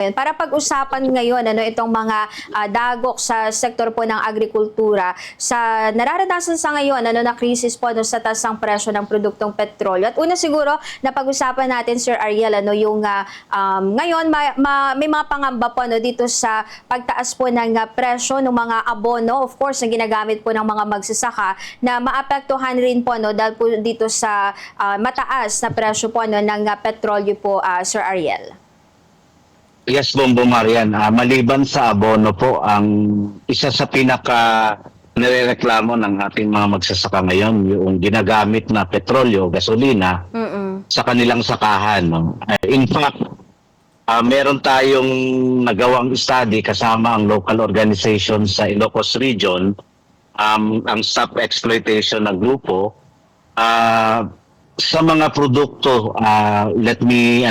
Para pag-usapan ngayon itong mga dagok sa sektor po ng agrikultura sa nararanasan sa ngayon na krisis po sa taas ng presyo ng produktong petrolyo. At una siguro na pag-usapan natin, Sir Ariel, yung ngayon may mga pangamba po dito sa pagtaas po ng presyo ng mga abono, of course, na ginagamit po ng mga magsasaka, na maapektuhan rin po dahil po dito sa mataas na presyo po ng petrolyo po, Sir Ariel. Yes, Bombo Marian. Maliban sa abono po, ang isa sa pinaka nirereklamo ng ating mga magsasaka ngayon, yung ginagamit na petrolyo, gasolina, sa kanilang sakahan. No? In fact, meron tayong nagawang study kasama ang local organization sa Ilocos Region, ang Stop Exploitation na grupo, sa mga produkto, let me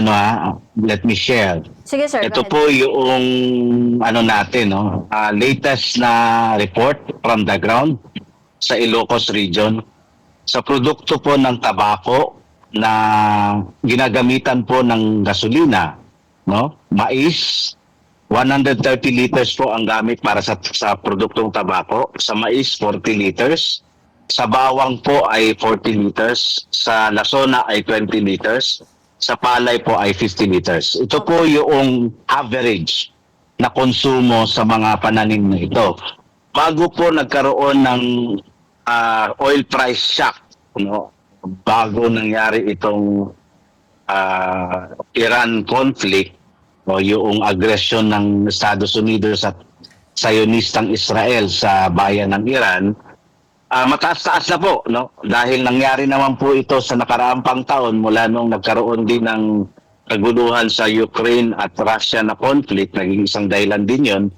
share. Sige, sir. Ito po yung natin, latest na report from the ground sa Ilocos Region. Sa produkto po ng tabako na ginagamitan po ng gasolina, mais, 130 liters po ang gamit para sa produktong tabako. Sa mais, 40 liters. Sa bawang po ay 40 liters. Sa lasona ay 20 liters. Sa palay po ay 50 liters. Ito po yung average na konsumo sa mga pananim na ito. Bago po nagkaroon ng oil price shock, bago nangyari itong Iran conflict o yung agresyon ng Estados Unidos at Zionistang Israel sa bayan ng Iran, mataas-taas na po, dahil nangyari naman po ito sa nakaraang pang taon mula nung nagkaroon din ng kaguluhan sa Ukraine at Russia na conflict. Naging isang dahilan din yun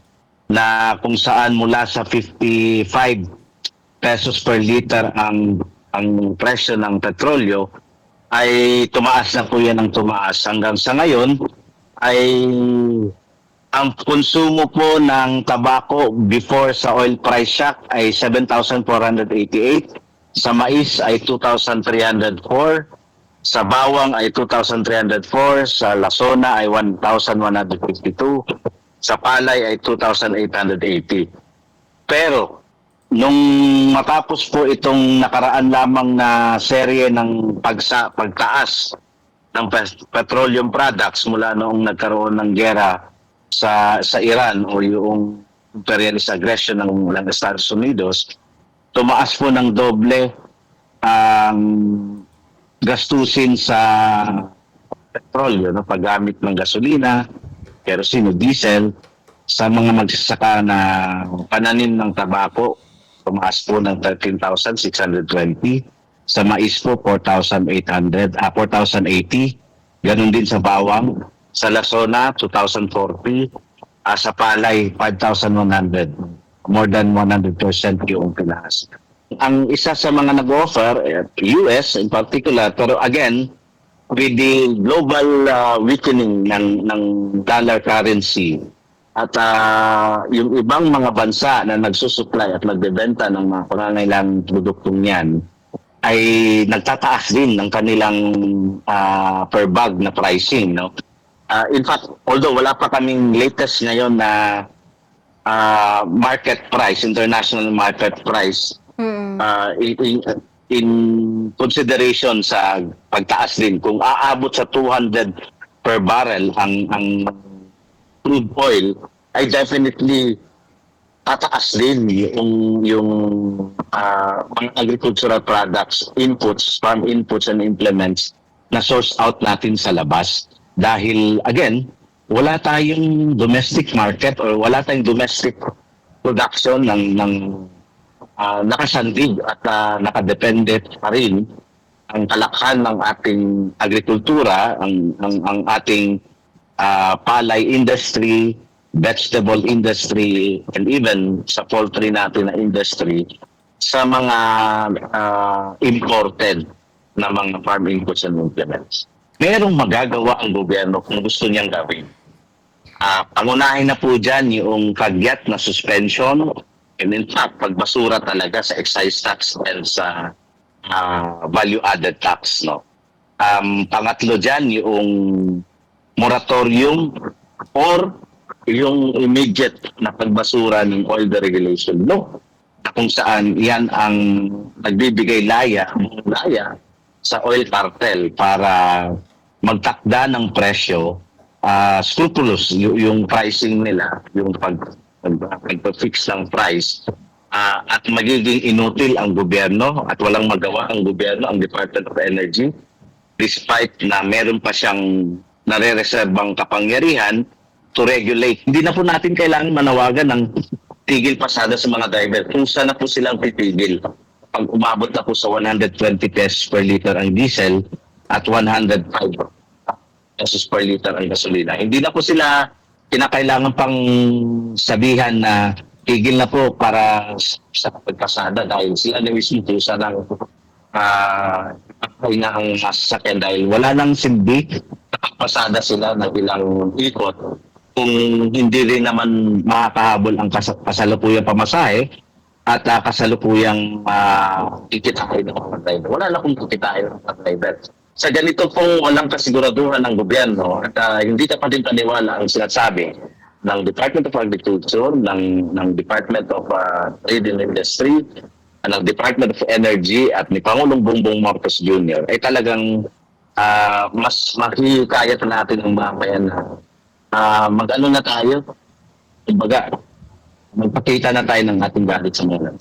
na kung saan mula sa 55 pesos per liter ang presyo ng petrolyo ay tumaas na po yan ng tumaas. Hanggang sa ngayon ay ang konsumo po ng tabako before sa oil price shock ay 7,488. Sa mais ay 2,304. Sa bawang ay 2,304. Sa lasona ay 1,152. Sa palay ay 2,880. Pero, nung matapos po itong nakaraan lamang na serye ng pagtaas ng petroleum products mula noong nagkaroon ng gera sa Iran o yung imperialist aggression ng Estados Unidos, tumaas po ng doble ang gastusin sa petrolyo, paggamit ng gasolina, kerosene, diesel, sa mga magsasaka na pananim ng tabako, tumaas po ng 13,620. Sa mais po, 4,80. Ganun din sa bawang. Sa lasona, 2,040. Sa palay, 5,100. More than 100% yung pinaas. Ang isa sa mga nag-offer, US in particular, pero again, with the global weakening ng dollar currency at yung ibang mga bansa na nagsusupply at nagbebenta ng mga pangangailangang produktong yan, ay nagtataas din ng kanilang per bag na pricing. In fact, although wala pa kaming latest ngayon na market price, international market price, in consideration sa pagtaas din, kung aabot sa 200 per barrel ang crude oil, ay definitely tataas din yung mga agricultural products, inputs, farm inputs and implements na source out natin sa labas. Dahil, again, wala tayong domestic market or wala tayong domestic production ng nakasandig at nakadependent pa rin ang kalakhan ng ating agrikultura, ang ating palay industry, vegetable industry, and even sa poultry natin na industry sa mga imported na mga farm inputs and implements. Merong magagawa ang gobyerno kung gusto niyang gawin. Pangunahin na po dyan yung kagyat na suspension, and in fact, pagbasura talaga sa excise tax and sa value-added tax. Pangatlo dyan yung moratorium or yung immediate na pagbasura ng oil deregulation law na kung saan yan ang nagbibigay laya sa oil cartel para magtakda ng presyo, scrupulous yung pricing nila, yung pag-fix ng price, at magiging inutil ang gobyerno at walang magawa ang gobyerno, ang Department of Energy, despite na meron pa siyang nare-reserbang kapangyarihan to regulate. Hindi na po natin kailangan manawagan ng tigil pasada sa mga driver. Kung saan na po silang titigil. Pag umabot na po sa 120 pesos per liter ang diesel at 105 pesos per liter ang gasolina. Hindi na po sila kinakailangan pang sabihan na tigil na po para sa pagpasada dahil sila na mismo po sa lang na ang sasakyan dahil wala nang silbi, nakapasada sila na bilang ikot kung hindi rin naman makakahabol ang kasalukuyang pamasahe at kasalukuyang kikitain ng mga driver. Wala na kung kikitain ng mga driver. Sa ganito pong walang kasiguraduhan ng gobyerno at hindi ka pa din paniwala ang sinasabi ng Department of Agriculture, ng Department of Trade and Industry, ng Department of Energy at ni Pangulong Bongbong Marcos Jr. ay talagang mas makikaya natin ng mamayan na mag-ano na tayo, kumbaga, magpakita na tayo ng ating galit sa mga